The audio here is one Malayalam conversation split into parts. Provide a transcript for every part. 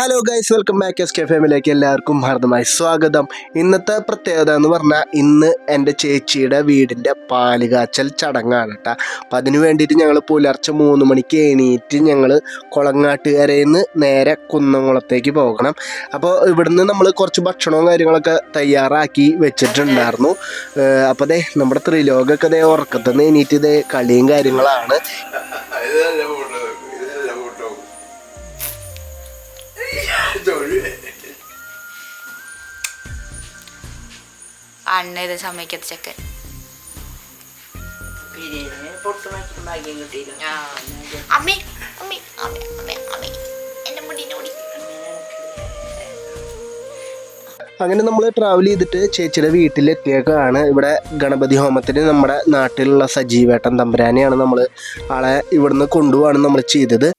Hello guys, welcome back S K ഫാമിലിയിലേക്ക് എല്ലാവർക്കും ഹാർദമായി സ്വാഗതം. ഇന്നത്തെ പ്രത്യേകത എന്ന് പറഞ്ഞാൽ ഇന്ന് എൻ്റെ ചേച്ചിയുടെ വീടിൻ്റെ പാലുകാച്ചൽ ചടങ്ങാണ് കേട്ടോ. അപ്പം അതിന് വേണ്ടിയിട്ട് ഞങ്ങൾ പുലർച്ചെ 3 മണിക്ക് എണീറ്റ് ഞങ്ങൾ കുളങ്ങാട്ടുകരയിൽ നിന്ന് നേരെ കുന്നംകുളത്തേക്ക് പോകണം. അപ്പോൾ ഇവിടുന്ന് നമ്മൾ കുറച്ച് ഭക്ഷണവും കാര്യങ്ങളൊക്കെ തയ്യാറാക്കി വെച്ചിട്ടുണ്ടായിരുന്നു. അപ്പോൾ ദേ നമ്മുടെ ത്രിലോകമൊക്കെ ദേ ഉറക്കത്തുനിന്ന് എണീറ്റ് ഇതേ കളിയും കാര്യങ്ങളാണ്. അണ്ണ ഇത് സമ്മതിക്കത്ത ചെക്കൻ അമ്മേ അമ്മേ അമ്മേ അമ്മേ അമ്മേ എന്റെ മുടിന്റെ മുടി. അങ്ങനെ നമ്മൾ ട്രാവൽ ചെയ്തിട്ട് ചേച്ചിയുടെ വീട്ടിലെത്തിയേക്കാണ്. ഇവിടെ ഗണപതി ഹോമത്തിന് നമ്മുടെ നാട്ടിലുള്ള സജീവേട്ടൻ തമ്പുരാനെയാണ് നമ്മൾ ആളെ ഇവിടുന്ന് കൊണ്ടുപോവാണ് നമ്മൾ ചെയ്തത്.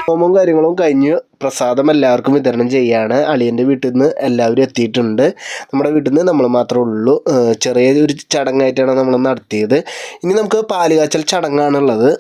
ഹോമവും കാര്യങ്ങളും കഴിഞ്ഞ് പ്രസാദം എല്ലാവർക്കും വിതരണം ചെയ്യാണ്. അളിയൻ്റെ വീട്ടിൽ നിന്ന് എല്ലാവരും എത്തിയിട്ടുണ്ട്. നമ്മുടെ വീട്ടിൽ നിന്ന് നമ്മൾ മാത്രമേ ഉള്ളൂ. ചെറിയൊരു ചടങ്ങായിട്ടാണ് നമ്മൾ നടത്തിയത്. ഇനി നമുക്ക് പാലുകാച്ചൽ ചടങ്ങാണുള്ളത്.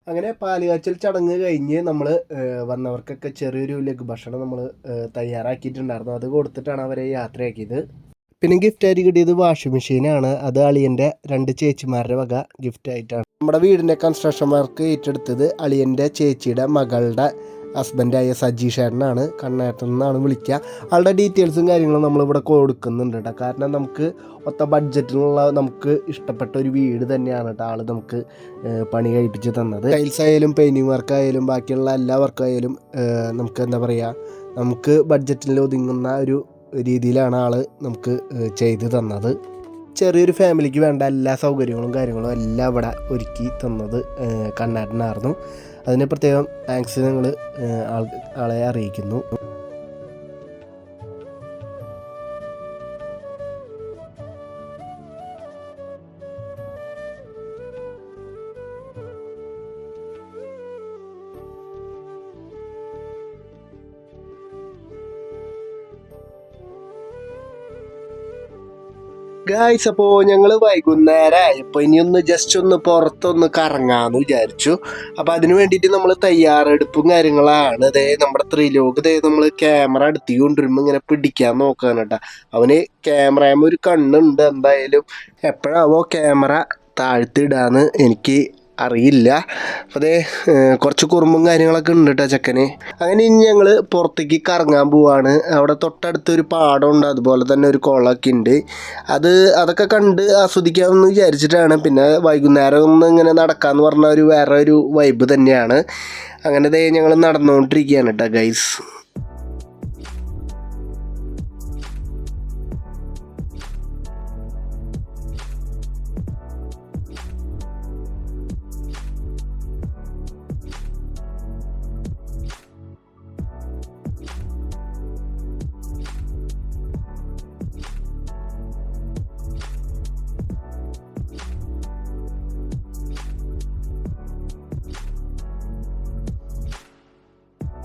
അങ്ങനെ പാലുകാച്ചൽ ചടങ്ങ് കഴിഞ്ഞ് നമ്മൾ വന്നവർക്കൊക്കെ ചെറിയൊരു ലഘുഭക്ഷണം നമ്മൾ തയ്യാറാക്കിയിട്ടുണ്ടായിരുന്നു. അത് കൊടുത്തിട്ടാണ് അവരെ യാത്രയാക്കിയത്. പിന്നെ ഗിഫ്റ്റായിട്ട് കിട്ടിയത് വാഷിംഗ് മെഷീനാണ്. അത് അളിയൻ്റെ 2 ചേച്ചിമാരുടെ വക ഗിഫ്റ്റായിട്ടാണ്. നമ്മുടെ വീടിൻ്റെ കൺസ്ട്രക്ഷൻ വർക്ക് ഏറ്റെടുത്തത് അളിയൻ്റെ ചേച്ചിയുടെ മകളുടെ ഹസ്ബൻഡായ സജീഷേട്ടനാണ്. കണ്ണേട്ടൻ എന്നാണ് വിളിക്കുക. ആളുടെ ഡീറ്റെയിൽസും കാര്യങ്ങളും നമ്മളിവിടെ കൊടുക്കുന്നുണ്ട് കേട്ടോ. കാരണം നമുക്ക് ഒത്ത ബഡ്ജറ്റിനുള്ള നമുക്ക് ഇഷ്ടപ്പെട്ട ഒരു വീട് തന്നെയാണ് കേട്ടോ ആൾ നമുക്ക് പണി കഴിപ്പിച്ച് തന്നത്. ടൈൽസ് ആയാലും പെയിൻറ്റിങ് വർക്കായാലും ബാക്കിയുള്ള എല്ലാ വർക്കായാലും നമുക്ക് എന്താ പറയുക, നമുക്ക് ബഡ്ജറ്റിൽ ഒതുങ്ങുന്ന ഒരു രീതിയിലാണ് ആൾ നമുക്ക് ചെയ്ത് തന്നത്. ചെറിയൊരു ഫാമിലിക്ക് വേണ്ട എല്ലാ സൗകര്യങ്ങളും കാര്യങ്ങളും എല്ലാം ഇവിടെ ഒരുക്കി തന്നത് കണ്ണേട്ടനായിരുന്നു. അതിന് പ്രത്യേകം താങ്ക്സ് ഞങ്ങൾ ആളെ അറിയിക്കുന്നു. ഗായ്സ്, അപ്പോൾ ഞങ്ങൾ വൈകുന്നേരം ഇപ്പോൾ ഇനിയൊന്ന് ജസ്റ്റ് ഒന്ന് പുറത്തൊന്ന് കറങ്ങാമെന്ന് വിചാരിച്ചു. അപ്പോൾ അതിന് വേണ്ടിയിട്ട് നമ്മൾ തയ്യാറെടുപ്പും കാര്യങ്ങളാണ്. അതേ നമ്മുടെ ത്രിലോക് നമ്മൾ ക്യാമറ അടുത്ത് കൊണ്ടുവരുമ്പോൾ ഇങ്ങനെ പിടിക്കാൻ നോക്കാൻ കേട്ടോ. അവന് ക്യാമറയുമ്പോൾ ഒരു കണ്ണുണ്ട്. എന്തായാലും എപ്പോഴാവോ ക്യാമറ താഴ്ത്തിയിടാന്ന് എനിക്ക് അറിയില്ല. അപ്പോൾ അതേ കുറച്ച് കുറുമ്പും കാര്യങ്ങളൊക്കെ ഉണ്ട് കേട്ടോ ചെക്കന്. അങ്ങനെ ഇനി ഞങ്ങൾ പുറത്തേക്ക് കറങ്ങാൻ പോവാണ്. അവിടെ തൊട്ടടുത്തൊരു പാടമുണ്ട്, അതുപോലെ തന്നെ ഒരു കുളമൊക്കെ ഉണ്ട്. അതൊക്കെ കണ്ട് ആസ്വദിക്കാമെന്ന് വിചാരിച്ചിട്ടാണ്. പിന്നെ വൈകുന്നേരം ഒന്ന് ഇങ്ങനെ നടക്കാമെന്ന് പറഞ്ഞ വേറെ ഒരു വൈബ് തന്നെയാണ്. അങ്ങനെ ദേ ഞങ്ങൾ നടന്നുകൊണ്ടിരിക്കുകയാണ് കേട്ടോ ഗൈസ്.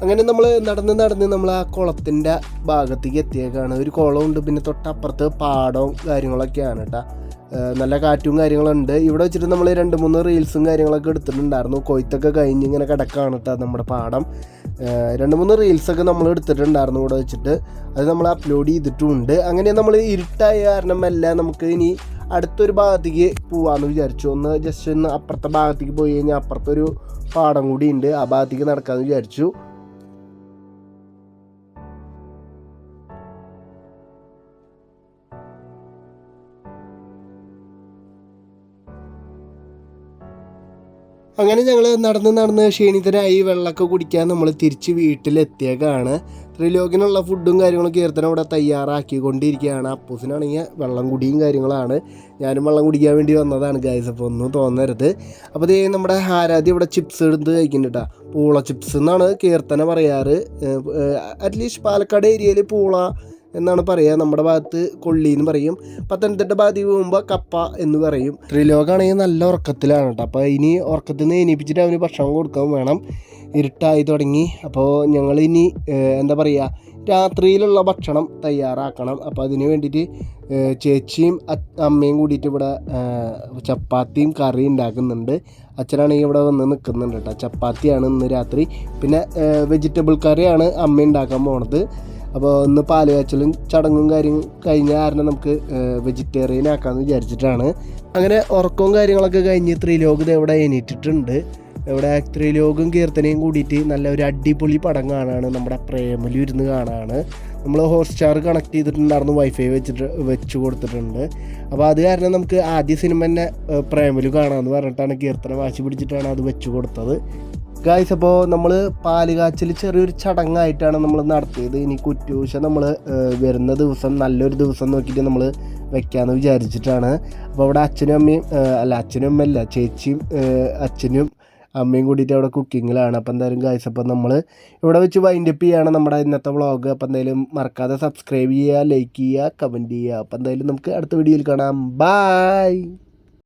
അങ്ങനെ നമ്മൾ നടന്ന് നമ്മൾ ആ കുളത്തിൻ്റെ ഭാഗത്തേക്ക് എത്തിയേക്കാണ്. ഒരു കുളമുണ്ട്, പിന്നെ തൊട്ടപ്പുറത്ത് പാടവും കാര്യങ്ങളൊക്കെയാണ് കേട്ടോ. നല്ല കാറ്റും കാര്യങ്ങളുണ്ട്. ഇവിടെ വെച്ചിട്ട് നമ്മൾ 2-3 റീൽസും കാര്യങ്ങളൊക്കെ എടുത്തിട്ടുണ്ടായിരുന്നു. കൊയ്ത്തൊക്കെ കഴിഞ്ഞ് ഇങ്ങനെ കിടക്കുകയാണ് കേട്ടോ നമ്മുടെ പാടം. 2-3 റീൽസൊക്കെ നമ്മൾ എടുത്തിട്ടുണ്ടായിരുന്നു ഇവിടെ വെച്ചിട്ട്. അത് നമ്മൾ അപ്ലോഡ് ചെയ്തിട്ടുമുണ്ട്. അങ്ങനെ നമ്മൾ ഇരുട്ടായ കാരണം എല്ലാം നമുക്ക് ഇനി അടുത്തൊരു ഭാഗത്തേക്ക് പോവാമെന്ന് വിചാരിച്ചു. ജസ്റ്റ് ഒന്ന് അപ്പുറത്തെ ഭാഗത്തേക്ക് പോയി കഴിഞ്ഞാൽ അപ്പുറത്തൊരു പാടം കൂടി ഉണ്ട്, ആ ഭാഗത്തേക്ക് നടക്കാമെന്ന് വിചാരിച്ചു. അങ്ങനെ ഞങ്ങൾ നടന്ന് ക്ഷീണിതരായി വെള്ളമൊക്കെ കുടിക്കാൻ നമ്മൾ തിരിച്ച് വീട്ടിലെത്തിയേക്കാണ്. ത്രിലോകിനുള്ള ഫുഡും കാര്യങ്ങളും കീർത്തനം അവിടെ തയ്യാറാക്കിക്കൊണ്ടിരിക്കുകയാണ്. അപ്പൂസിനാണെങ്കിൽ വെള്ളം കുടിയും കാര്യങ്ങളാണ്. ഞാനും വെള്ളം കുടിക്കാൻ വേണ്ടി വന്നതാണ് ഗൈസ്, അപ്പോൾ ഒന്നും തോന്നരുത്. അപ്പോൾ ഇതേ നമ്മുടെ ആരാധ്യ ഇവിടെ ചിപ്സ് എടുത്ത് കഴിക്കുന്നുണ്ട് കേട്ടോ. പൂള ചിപ്സ് എന്നാണ് കീർത്തന പറയാറ്. അറ്റ്ലീസ്റ്റ് പാലക്കാട് ഏരിയയിൽ പൂള എന്നാണ് പറയുക. നമ്മുടെ ഭാഗത്ത് കൊള്ളി എന്ന് പറയും. പത്തനംതിട്ട ഭാഗത്തേക്ക് പോകുമ്പോൾ കപ്പ എന്ന് പറയും. ത്രിലോകാണെങ്കിൽ നല്ല ഉറക്കത്തിലാണ് കേട്ടോ. അപ്പോൾ ഇനി ഉറക്കത്തിൽ നിന്ന് എണീപ്പിച്ചിട്ട് അവന് ഭക്ഷണം കൊടുക്കാൻ വേണം. ഇരുട്ടായി തുടങ്ങി. അപ്പോൾ ഞങ്ങളിനി എന്താ പറയുക, രാത്രിയിലുള്ള ഭക്ഷണം തയ്യാറാക്കണം. അപ്പോൾ അതിന് വേണ്ടിയിട്ട് ചേച്ചിയും അമ്മയും കൂടിയിട്ട് ഇവിടെ ചപ്പാത്തിയും കറി ഉണ്ടാക്കുന്നുണ്ട്. അച്ഛനാണെങ്കിൽ ഇവിടെ വന്ന് നിൽക്കുന്നുണ്ട് കേട്ടോ. ചപ്പാത്തിയാണ് ഇന്ന് രാത്രി. പിന്നെ വെജിറ്റബിൾ കറിയാണ് അമ്മ ഉണ്ടാക്കാൻ പോണത്. അപ്പോൾ ഇന്ന് പാലുകാച്ചലും ചടങ്ങും കാര്യവും കഴിഞ്ഞ കാരണം നമുക്ക് വെജിറ്റേറിയൻ ആക്കാമെന്ന് വിചാരിച്ചിട്ടാണ്. അങ്ങനെ ഉറക്കവും കാര്യങ്ങളൊക്കെ കഴിഞ്ഞ് ത്രിലോക് ഇവിടെ എണീറ്റിട്ടുണ്ട്. ഇവിടെ ത്രിലോകും കീർത്തനയും കൂടിയിട്ട് നല്ല ഒരു അടിപൊളി പടം കാണാണ്. നമ്മുടെ പ്രേമലു ഇരുന്ന് കാണാണ്. നമ്മൾ ഹോട്ട്സ്റ്റാർ കണക്ട് ചെയ്തിട്ടുണ്ടായിരുന്നു, വൈഫൈ വെച്ച് കൊടുത്തിട്ടുണ്ട്. അപ്പോൾ അത് കാരണം നമുക്ക് ആദ്യ സിനിമ തന്നെ പ്രേമലു കാണാമെന്ന് പറഞ്ഞിട്ടാണ് കീർത്തന വാശി പിടിച്ചിട്ടാണ് അത് വെച്ച് കൊടുത്തത്. ഗായ്സ്, അപ്പോൾ നമ്മൾ പാലുകാച്ചൽ ചെറിയൊരു ചടങ്ങായിട്ടാണ് നമ്മൾ നടത്തിയത്. ഇനി കുറ്റൂശ നമ്മൾ വരുന്ന ദിവസം നല്ലൊരു ദിവസം നോക്കിയിട്ട് നമ്മൾ വെക്കാമെന്ന് വിചാരിച്ചിട്ടാണ്. അപ്പോൾ അവിടെ അച്ഛനും അമ്മയല്ല ചേച്ചിയും അച്ഛനും അമ്മയും കൂടിയിട്ട് അവിടെ കുക്കിങ്ങിലാണ്. അപ്പോൾ എന്തായാലും ഗായ്സ്, അപ്പോൾ നമ്മൾ ഇവിടെ വെച്ച് വൈൻഡപ്പ് ചെയ്യുകയാണ് നമ്മുടെ ഇന്നത്തെ വ്ളോഗ്. അപ്പോൾ എന്തായാലും മറക്കാതെ സബ്സ്ക്രൈബ് ചെയ്യുക, ലൈക്ക് ചെയ്യുക, കമൻറ്റ് ചെയ്യുക. അപ്പോൾ എന്തായാലും നമുക്ക് അടുത്ത വീഡിയോയിൽ കാണാം. ബൈ.